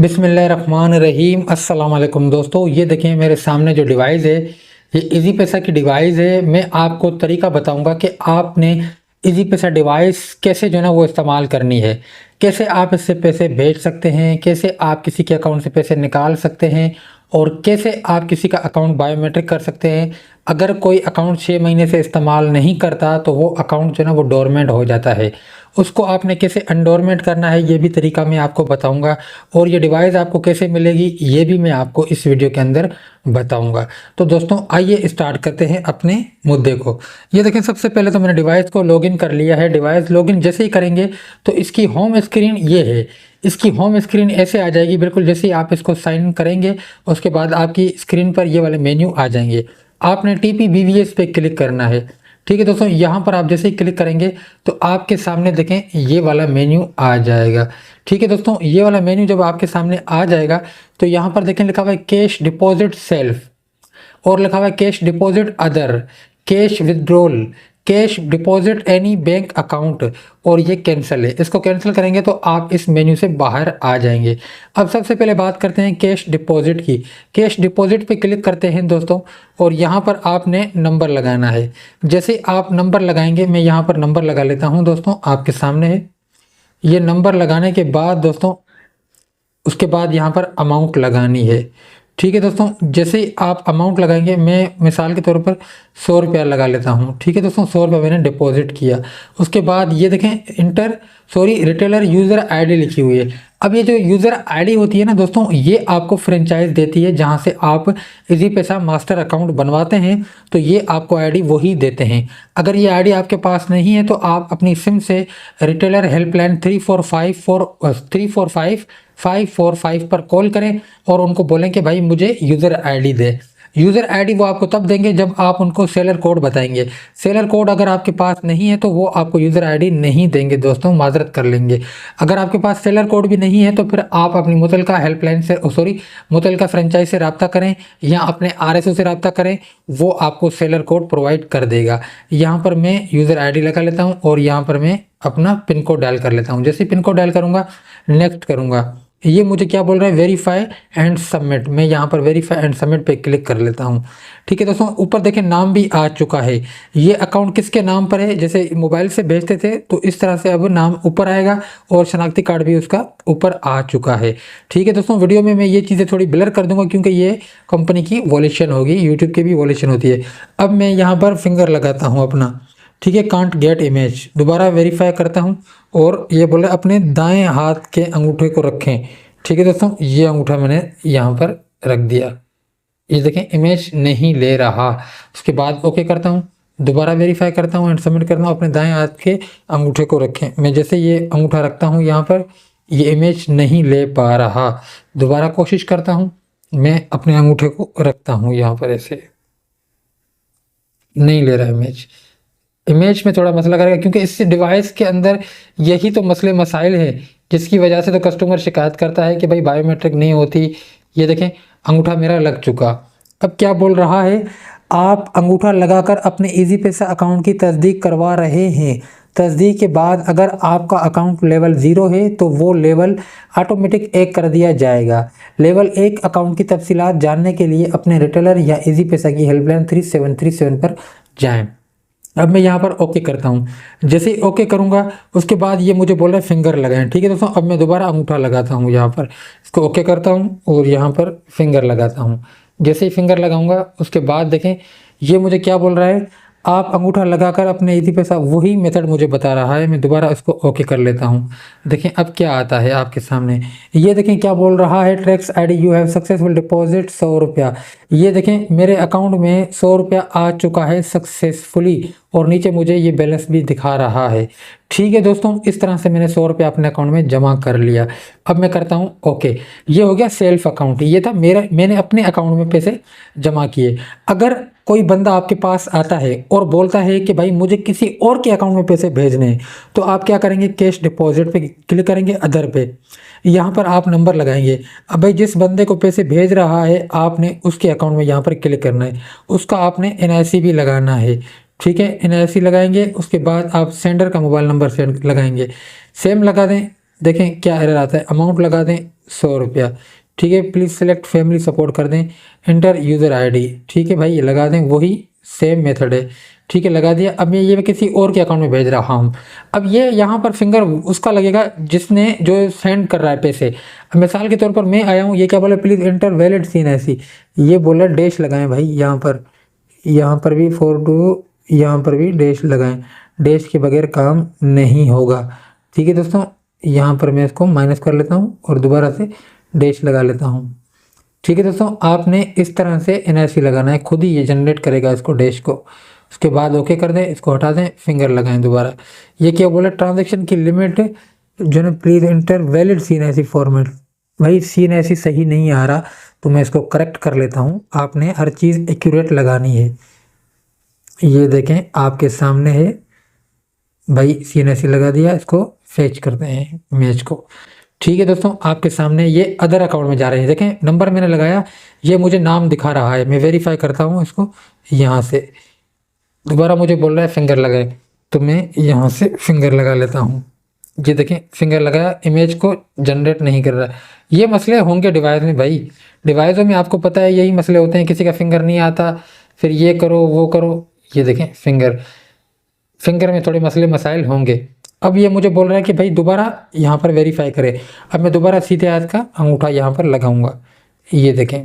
बिस्मिल्लाहिर्रहमानिर्रहीम। अस्सलाम वालेकुम दोस्तों, ये देखें मेरे सामने जो डिवाइस है ये इजी पैसा की डिवाइस है। मैं आपको तरीका बताऊंगा कि आपने इजी पैसा डिवाइस कैसे जो है ना वो इस्तेमाल करनी है, कैसे आप इससे पैसे भेज सकते हैं, कैसे आप किसी के अकाउंट से पैसे निकाल सकते हैं और कैसे आप किसी का अकाउंट बायोमेट्रिक कर सकते हैं। अगर कोई अकाउंट 6 महीने से इस्तेमाल नहीं करता तो वो अकाउंट जो है ना वो डोरमेंट हो जाता है, उसको आपने कैसे अनडोरमेंट करना है ये भी तरीका मैं आपको बताऊंगा। और ये डिवाइस आपको कैसे मिलेगी ये भी मैं आपको इस वीडियो के अंदर बताऊंगा। तो दोस्तों आइए स्टार्ट करते हैं अपने मुद्दे को। ये देखें, सबसे पहले तो मैंने डिवाइस को लॉगिन कर लिया है। डिवाइस लॉगिन जैसे ही करेंगे तो इसकी होम स्क्रीन ये है। इसकी होम स्क्रीन ऐसे आ जाएगी बिल्कुल जैसे ही आप इसको साइन इन करेंगे, उसके बाद आपकी स्क्रीन पर ये वाले मेन्यू आ जाएंगे। आपने TPBVS पे क्लिक करना है। ठीक है दोस्तों, यहाँ पर आप जैसे ही क्लिक करेंगे तो आपके सामने देखें ये वाला मेन्यू आ जाएगा। ठीक है दोस्तों, ये वाला मेन्यू जब आपके सामने आ जाएगा तो यहाँ पर देखें लिखा हुआ है कैश डिपॉजिट सेल्फ, और लिखा हुआ है cash deposit other, cash withdrawal, cash deposit any bank account, और ये कैंसिल है। इसको कैंसिल करेंगे तो आप इस मेन्यू से बाहर आ जाएंगे। अब सबसे पहले बात करते हैं कैश डिपॉजिट की। कैश डिपॉजिट पे क्लिक करते हैं दोस्तों, और यहाँ पर आपने नंबर लगाना है। जैसे आप नंबर लगाएंगे, मैं यहाँ पर नंबर लगा लेता हूँ दोस्तों, आपके सामने है। ये नंबर लगाने के बाद दोस्तों उसके बाद यहाँ पर अमाउंट लगानी है। ठीक है दोस्तों, जैसे ही आप अमाउंट लगाएंगे, मैं मिसाल के तौर पर 100 रुपया लगा लेता हूँ। ठीक है दोस्तों, 100 रुपया मैंने डिपॉजिट किया। उसके बाद ये देखें रिटेलर यूज़र आईडी लिखी हुई है। अब ये जो यूज़र आईडी होती है ना दोस्तों, ये आपको फ्रेंचाइज देती है। जहाँ से आप इजी पैसा मास्टर अकाउंट बनवाते हैं तो ये आपको आईडी वही देते हैं। अगर ये आईडी आपके पास नहीं है तो आप अपनी सिम से रिटेलर हेल्पलाइन 345 पर कॉल करें और उनको बोलें कि भाई मुझे यूज़र आईडी दे। यूज़र आईडी वो आपको तब देंगे जब आप उनको सेलर कोड बताएंगे। सेलर कोड अगर आपके पास नहीं है तो वो आपको यूज़र आईडी नहीं देंगे दोस्तों, माजरत कर लेंगे। अगर आपके पास सेलर कोड भी नहीं है तो फिर आप अपनी मुतलका हेल्पलाइन से मुतलका फ्रेंचाइज से रब्ता करें या अपने RSO से रब्ता करें, वो आपको सेलर कोड प्रोवाइड कर देगा। यहाँ पर मैं यूज़र आईडी लगा लेता हूँ और यहाँ पर मैं अपना पिन कोड डायल कर लेता हूँ। जैसे पिन कोड डायल करूँगा, नेक्स्ट करूँगा, ये मुझे क्या बोल रहा है, वेरीफाई एंड सबमिट। मैं यहाँ पर वेरीफाई एंड सबमिट पे क्लिक कर लेता हूँ। ठीक है दोस्तों, ऊपर देखें नाम भी आ चुका है। ये अकाउंट किसके नाम पर है, जैसे मोबाइल से भेजते थे तो इस तरह से अब नाम ऊपर आएगा और शनाख्ती कार्ड भी उसका ऊपर आ चुका है। ठीक है दोस्तों, वीडियो में मैं ये चीज़ें थोड़ी ब्लर कर दूंगा क्योंकि ये कंपनी की वॉल्यूशन होगी, यूट्यूब की भी वॉल्यूशन होती है। अब मैं यहाँ पर फिंगर लगाता हूँ अपना। ठीक है, कांट गेट इमेज, दोबारा वेरीफाई करता हूँ और ये बोले अपने दाएं हाथ के अंगूठे को रखें। ठीक है दोस्तों, ये अंगूठा मैंने यहाँ पर रख दिया। ये देखें इमेज नहीं ले रहा। उसके बाद ओके करता हूँ, दोबारा वेरीफाई करता हूँ एंड सबमिट करता हूँ। अपने दाएं हाथ के अंगूठे को रखें। मैं जैसे ये अंगूठा रखता हूँ यहाँ पर, ये इमेज नहीं ले पा रहा। दोबारा कोशिश करता हूँ, मैं अपने अंगूठे को रखता हूँ यहाँ पर, ऐसे नहीं ले रहा इमेज में थोड़ा मसला करेगा क्योंकि इस डिवाइस के अंदर यही तो मसले मसाइल हैं जिसकी वजह से तो कस्टमर शिकायत करता है कि भाई बायोमेट्रिक नहीं होती। ये देखें अंगूठा मेरा लग चुका। अब क्या बोल रहा है, आप अंगूठा लगाकर अपने इजी पैसा अकाउंट की तस्दीक करवा रहे हैं। तस्दीक के बाद अगर आपका अकाउंट लेवल 0 है तो वो लेवल ऑटोमेटिक 1 कर दिया जाएगा। लेवल 1 अकाउंट की तफसीलात जानने के लिए अपने रिटेलर या इजी पैसा की हेल्पलाइन 3737 पर जाएं। अब मैं यहाँ पर ओके करता हूँ। जैसे ही ओके करूँगा उसके बाद ये मुझे बोल रहा है फिंगर लगाएं। ठीक है दोस्तों, अब मैं दोबारा अंगूठा लगाता हूँ यहाँ पर, इसको ओके करता हूँ और यहाँ पर फिंगर लगाता हूँ। जैसे ही फिंगर लगाऊंगा उसके बाद देखें ये मुझे क्या बोल रहा है, आप अंगूठा लगाकर अपने इजी पैसा, वही मेथड मुझे बता रहा है। मैं दोबारा इसको ओके कर लेता हूँ। देखें अब क्या आता है आपके सामने, ये देखें क्या बोल रहा है, tracks ID you have successful deposit 100 रुपया। ये देखें मेरे अकाउंट में 100 रुपया आ चुका है सक्सेसफुली और नीचे मुझे ये बैलेंस भी दिखा रहा है। ठीक है दोस्तों, इस तरह से मैंने 100 रुपया अपने अकाउंट में जमा कर लिया। अब मैं करता हूँ ओके। ये हो गया सेल्फ अकाउंट, ये था मैंने अपने अकाउंट में पैसे जमा किए। अगर कोई बंदा आपके पास आता है और बोलता है कि भाई मुझे किसी और के अकाउंट में पैसे भेजने हैं तो आप क्या करेंगे, कैश डिपॉजिट पे क्लिक करेंगे, अदर पे, यहाँ पर आप नंबर लगाएंगे। अब भाई जिस बंदे को पैसे भेज रहा है आपने उसके अकाउंट में यहाँ पर क्लिक करना है, उसका आपने NIC भी लगाना है। ठीक है, NIC लगाएंगे, उसके बाद आप सेंडर का मोबाइल नंबर सेंड लगाएंगे, सेम लगा दें। देखें क्या एरर आता है, अमाउंट लगा दें 100 रुपया, ठीक है। प्लीज़ सेलेक्ट फैमिली सपोर्ट कर दें, इंटर यूज़र आईडी, ठीक है भाई ये लगा दें, वही सेम मेथड है, ठीक है लगा दिया। अब मैं किसी और के अकाउंट में भेज रहा हूँ, अब ये यहाँ पर फिंगर उसका लगेगा जिसने जो सेंड कर रहा है पैसे। अब मिसाल के तौर पर मैं आया हूँ, ये क्या बोला, प्लीज़ इंटर वैलिड सीन ऐसी, ये बोला डैश लगाएं भाई, यहाँ पर भी 4 यहाँ पर भी डैश लगाएं, डैश के बगैर काम नहीं होगा, ठीक है दोस्तों। यहाँ पर मैं इसको माइनस कर लेता हूँ और दोबारा से डैश लगा लेता हूँ, ठीक है दोस्तों। आपने इस तरह से एनआईसी लगाना है, खुद ही ये जनरेट करेगा इसको डैश को। उसके बाद ओके कर दें, इसको हटा दें, फिंगर लगाएं दोबारा। ये क्या बोला, ट्रांजैक्शन की लिमिट जो है please inter valid CNIC format, भाई सीएनआईसी सही नहीं आ रहा तो मैं इसको करेक्ट कर लेता हूँ। आपने हर चीज़ एक्यूरेट लगानी है। ये देखें आपके सामने है भाई, सीएनआईसी लगा दिया, इसको फेच करते हैं इमेज को, ठीक है दोस्तों। आपके सामने ये अदर अकाउंट में जा रहे हैं, देखें नंबर मैंने लगाया, ये मुझे नाम दिखा रहा है, मैं वेरीफाई करता हूँ इसको यहाँ से, दोबारा मुझे बोल रहा है फिंगर लगाए, तो मैं यहाँ से फिंगर लगा लेता हूँ। ये देखें फिंगर लगाया, इमेज को जनरेट नहीं कर रहा। ये मसले होंगे डिवाइस में भाई, डिवाइसों में आपको पता है यही मसले होते हैं, किसी का फिंगर नहीं आता, फिर ये करो वो करो। ये देखें फिंगर में थोड़े मसले मसाइल होंगे। अब ये मुझे बोल रहा है कि भाई दोबारा यहाँ पर वेरीफाई करें। अब मैं दोबारा सीधे हाथ का अंगूठा यहाँ पर लगाऊंगा, ये देखें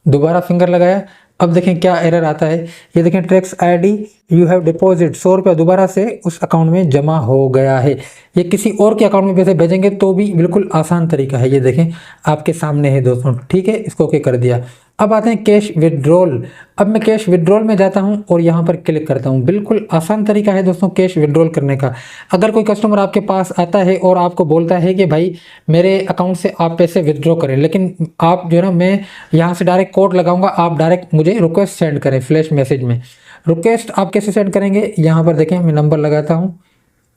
दोबारा फिंगर लगाया। अब देखें क्या एरर आता है, ये देखें tracks ID you have deposit 100 रुपया दोबारा से उस अकाउंट में जमा हो गया है। ये किसी और के अकाउंट में पैसे भेजेंगे तो भी बिल्कुल आसान तरीका है, ये देखें आपके सामने है दोस्तों, ठीक है इसको ओके कर दिया। अब आते हैं कैश विड्रॉल। अब मैं कैश विड्रॉल में जाता हूं और यहां पर क्लिक करता हूं, बिल्कुल आसान तरीका है दोस्तों कैश विड्रॉल करने का। अगर कोई कस्टमर आपके पास आता है और आपको बोलता है कि भाई मेरे अकाउंट से आप पैसे विड्रॉ करें, लेकिन आप जो है ना, मैं यहाँ से डायरेक्ट कोड लगाऊंगा, आप डायरेक्ट मुझे रिक्वेस्ट सेंड करें फ्लैश मैसेज में। रिक्वेस्ट आप कैसे सेंड करेंगे, यहाँ पर देखें मैं नंबर लगाता हूँ,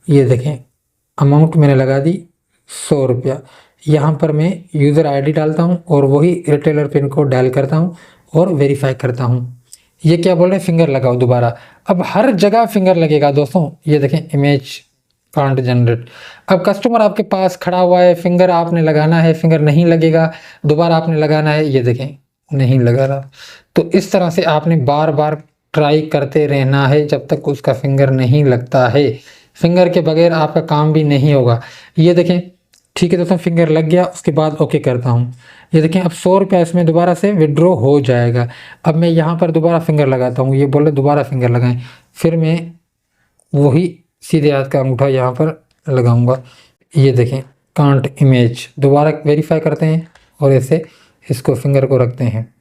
ये देखें अमाउंट मैंने लगा दी 100 रुपया, यहाँ पर मैं यूज़र आईडी डालता हूँ और वही रिटेलर पिन कोड डायल करता हूँ और वेरीफाई करता हूँ। ये क्या बोल रहे हैं, फिंगर लगाओ दोबारा। अब हर जगह फिंगर लगेगा दोस्तों, ये देखें इमेज कांट जनरेट। अब कस्टमर आपके पास खड़ा हुआ है, फिंगर आपने लगाना है, फिंगर नहीं लगेगा, दोबारा आपने लगाना है, ये देखें नहीं लगा रहा। तो इस तरह से आपने बार बार ट्राई करते रहना है जब तक उसका फिंगर नहीं लगता है। फिंगर के बगैर आपका काम भी नहीं होगा। ये देखें ठीक है दोस्तों, फिंगर लग गया, उसके बाद ओके करता हूँ। ये देखें अब 100 रुपया इसमें दोबारा से विड्रॉ हो जाएगा। अब मैं यहाँ पर दोबारा फिंगर लगाता हूँ, ये बोले दोबारा फिंगर लगाएं, फिर मैं वही सीधे हाथ का अंगूठा यहाँ पर लगाऊंगा। ये देखें कांट इमेज, दोबारा वेरीफाई करते हैं और ऐसे इसको फिंगर को रखते हैं।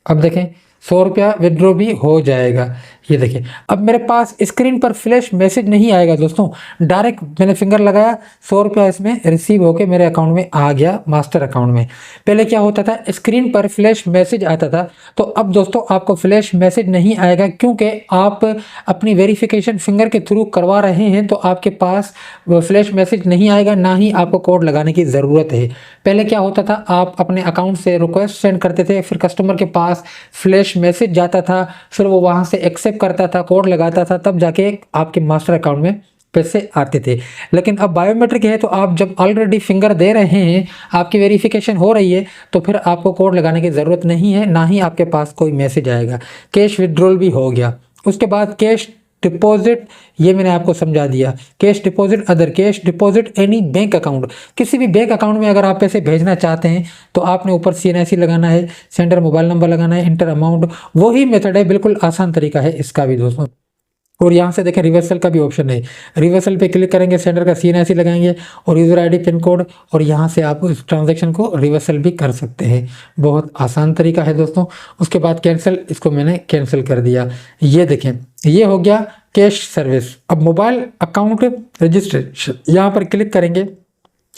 अब देखें 100 रुपया विड्रॉ भी हो जाएगा। ये देखिए अब मेरे पास स्क्रीन पर फ्लैश मैसेज नहीं आएगा दोस्तों, डायरेक्ट मैंने फिंगर लगाया, 100 रुपया इसमें रिसीव होके मेरे अकाउंट में आ गया, मास्टर अकाउंट में। पहले क्या होता था, स्क्रीन पर फ्लैश मैसेज आता था, तो अब दोस्तों आपको फ्लैश मैसेज नहीं आएगा, क्योंकि आप अपनी वेरिफिकेशन फिंगर के थ्रू करवा रहे हैं, तो आपके पास फ्लैश मैसेज नहीं आएगा, ना ही आपको कोड लगाने की ज़रूरत है। पहले क्या होता था, आप अपने अकाउंट से रिक्वेस्ट सेंड करते थे, फिर कस्टमर के पास फ्लैश मैसेज जाता था, फिर वो वहाँ से एक्सेप्ट करता था, कोड लगाता था, तब जाके आपके मास्टर अकाउंट में पैसे आते थे। लेकिन अब बायोमेट्रिक है, तो आप जब ऑलरेडी फिंगर दे रहे हैं, आपकी वेरिफिकेशन हो रही है, तो फिर आपको कोड लगाने की ज़रूरत नहीं है, ना ही आपके पास कोई मैसेज आएगा। कैश विड्रॉल भी हो गया। उसके बाद कैश डिपॉजिट, ये मैंने आपको समझा दिया। Cash deposit other, cash deposit any bank account, किसी भी बैंक अकाउंट में अगर आप पैसे भेजना चाहते हैं तो आपने ऊपर CNIC लगाना है, सेंडर मोबाइल नंबर लगाना है, इंटर अमाउंट, वही मेथड है, बिल्कुल आसान तरीका है इसका भी दोस्तों। और यहाँ से देखें रिवर्सल का भी ऑप्शन है, रिवर्सल पे क्लिक करेंगे, सेंडर का CNIC लगाएंगे और यूज़र आईडी पिन कोड, और यहाँ से आप उस ट्रांजैक्शन को रिवर्सल भी कर सकते हैं। बहुत आसान तरीका है दोस्तों। उसके बाद कैंसिल, इसको मैंने कैंसिल कर दिया। ये देखें ये हो गया कैश सर्विस। अब मोबाइल अकाउंट रजिस्ट्रेशन, यहाँ पर क्लिक करेंगे,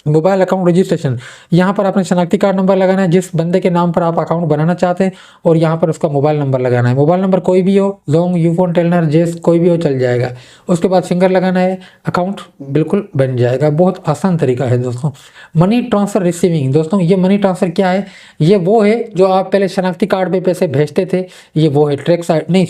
मोबाइल अकाउंट रजिस्ट्रेशन, यहाँ पर आपने शनाख्ती कार्ड नंबर लगाना है जिस बंदे के नाम पर आप अकाउंट बनाना चाहते हैं, और यहाँ पर उसका मोबाइल नंबर लगाना है। मोबाइल नंबर कोई भी हो, जोंग, यूफोन, टेलनर, जेस, कोई भी हो चल जाएगा। उसके बाद फिंगर लगाना है, अकाउंट बिल्कुल बन जाएगा। बहुत आसान तरीका है दोस्तों। मनी ट्रांसफ़र रिसीविंग, दोस्तों ये मनी ट्रांसफ़र क्या है, ये वो है जो आप पहले शनाख्ती कार्ड पर पैसे भेजते थे, ये वो है ट्रैक्स नहीं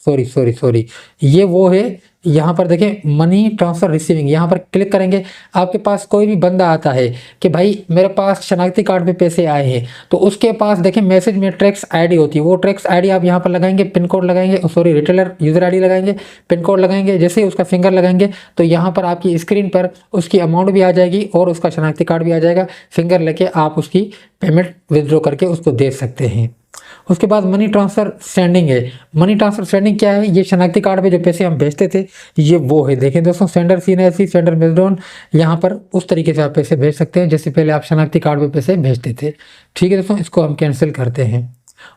सॉरी, ये वो है, यहाँ पर देखें मनी ट्रांसफ़र रिसीविंग, यहाँ पर क्लिक करेंगे। आपके पास कोई भी बंदा आता है कि भाई मेरे पास शनाख्ती कार्ड पे पैसे आए हैं, तो उसके पास देखें मैसेज में ट्रैक्स आईडी होती है, वो ट्रैक्स आईडी आप यहाँ पर लगाएंगे, पिन कोड लगाएंगे, सॉरी रिटेलर यूज़र आईडी लगाएंगे, पिन कोड लगाएंगे। जैसे ही उसका फिंगर लगाएंगे तो यहाँ पर आपकी स्क्रीन पर उसकी अमाउंट भी आ जाएगी और उसका शनाख्ती कार्ड भी आ जाएगा। फिंगर लेके आप उसकी पेमेंट विदड्रॉ करके उसको दे सकते हैं। उसके बाद मनी ट्रांसफ़र सेंडिंग है। मनी ट्रांसफ़र सेंडिंग क्या है? ये शनाख्ती कार्ड पे जो पैसे हम भेजते थे ये वो है। देखें दोस्तों, सेंडर CNFC, सेंडर विथड्रॉन, यहाँ पर उस तरीके से आप पैसे भेज सकते हैं जैसे पहले आप शनाख्ती कार्ड पे पैसे भेजते थे। ठीक है दोस्तों, इसको हम कैंसिल करते हैं।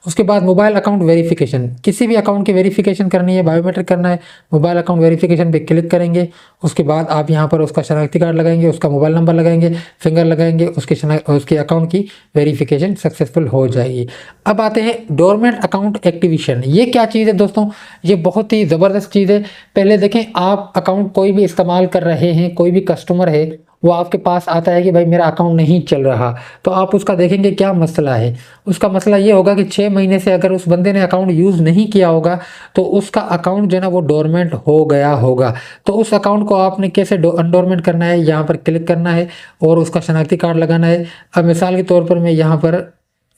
उसके बाद मोबाइल अकाउंट वेरिफिकेशन, किसी भी अकाउंट की वेरिफिकेशन करनी है, बायोमेट्रिक करना है, मोबाइल अकाउंट वेरिफिकेशन पे क्लिक करेंगे। उसके बाद आप यहाँ पर उसका शनाख्ती कार्ड लगाएंगे, उसका मोबाइल नंबर लगाएंगे, फिंगर लगाएंगे, उसके अकाउंट की वेरिफिकेशन सक्सेसफुल हो जाएगी। अब आते हैं डोरमेंट अकाउंट एक्टिवेशन। ये क्या चीज़ है दोस्तों? ये बहुत ही ज़बरदस्त चीज़ है। पहले देखें, आप अकाउंट कोई भी इस्तेमाल कर रहे हैं, कोई भी कस्टमर है वो आपके पास आता है कि भाई मेरा अकाउंट नहीं चल रहा, तो आप उसका देखेंगे क्या मसला है। उसका मसला ये होगा कि 6 महीने से अगर उस बंदे ने अकाउंट यूज़ नहीं किया होगा तो उसका अकाउंट जो है ना वो डोरमेंट हो गया होगा। तो उस अकाउंट को आपने कैसे अनडोरमेंट करना है, यहाँ पर क्लिक करना है और उसका शनाख्ती कार्ड लगाना है। अब मिसाल के तौर पर मैं यहाँ पर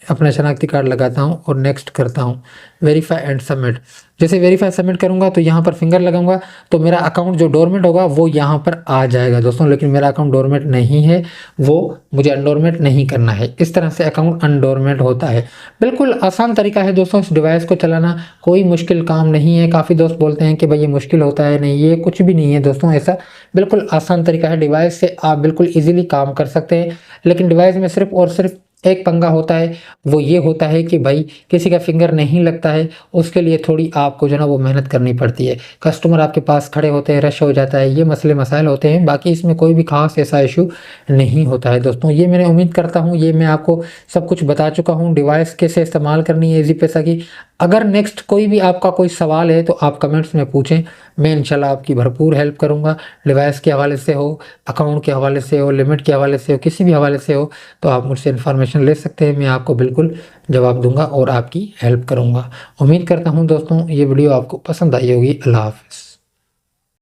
अपना शनाख्ती कार्ड लगाता हूँ और नेक्स्ट करता हूँ, वेरीफाई एंड सबमिट। जैसे वेरीफाई सबमिट करूँगा तो यहाँ पर फिंगर लगाऊंगा तो मेरा अकाउंट जो डोरमेंट होगा वो यहाँ पर आ जाएगा दोस्तों। लेकिन मेरा अकाउंट डोरमेंट नहीं है, वो मुझे अनडोरमेंट नहीं करना है। इस तरह से अकाउंट अनडोरमेंट होता है। बिल्कुल आसान तरीका है दोस्तों इस डिवाइस को चलाना, कोई मुश्किल काम नहीं है। काफ़ी दोस्त बोलते हैं कि भाई ये मुश्किल होता है, नहीं ये कुछ भी नहीं है दोस्तों, ऐसा बिल्कुल आसान तरीका है। डिवाइस से आप बिल्कुल ईजिली काम कर सकते हैं। लेकिन डिवाइस में सिर्फ और सिर्फ एक पंगा होता है, वो ये होता है कि भाई किसी का फिंगर नहीं लगता है, उसके लिए थोड़ी आपको जो ना वो मेहनत करनी पड़ती है। कस्टमर आपके पास खड़े होते हैं, रश हो जाता है, ये मसले मसाइल होते हैं। बाकी इसमें कोई भी खास ऐसा इशू नहीं होता है दोस्तों। ये मैंने उम्मीद करता हूँ ये मैं आपको सब कुछ बता चुका हूँ, डिवाइस कैसे इस्तेमाल करनी है ईजी पैसा की। अगर नेक्स्ट कोई भी आपका कोई सवाल है तो आप कमेंट्स में पूछें, मैं इंशाल्लाह आपकी भरपूर हेल्प करूंगा। डिवाइस के हवाले से हो, अकाउंट के हवाले से हो, लिमिट के हवाले से हो, किसी भी हवाले से हो तो आप मुझसे इन्फॉर्मेशन ले सकते हैं। मैं आपको बिल्कुल जवाब दूंगा और आपकी हेल्प करूंगा। उम्मीद करता हूं दोस्तों ये वीडियो आपको पसंद आई होगी। अल्लाह हाफ़िज़।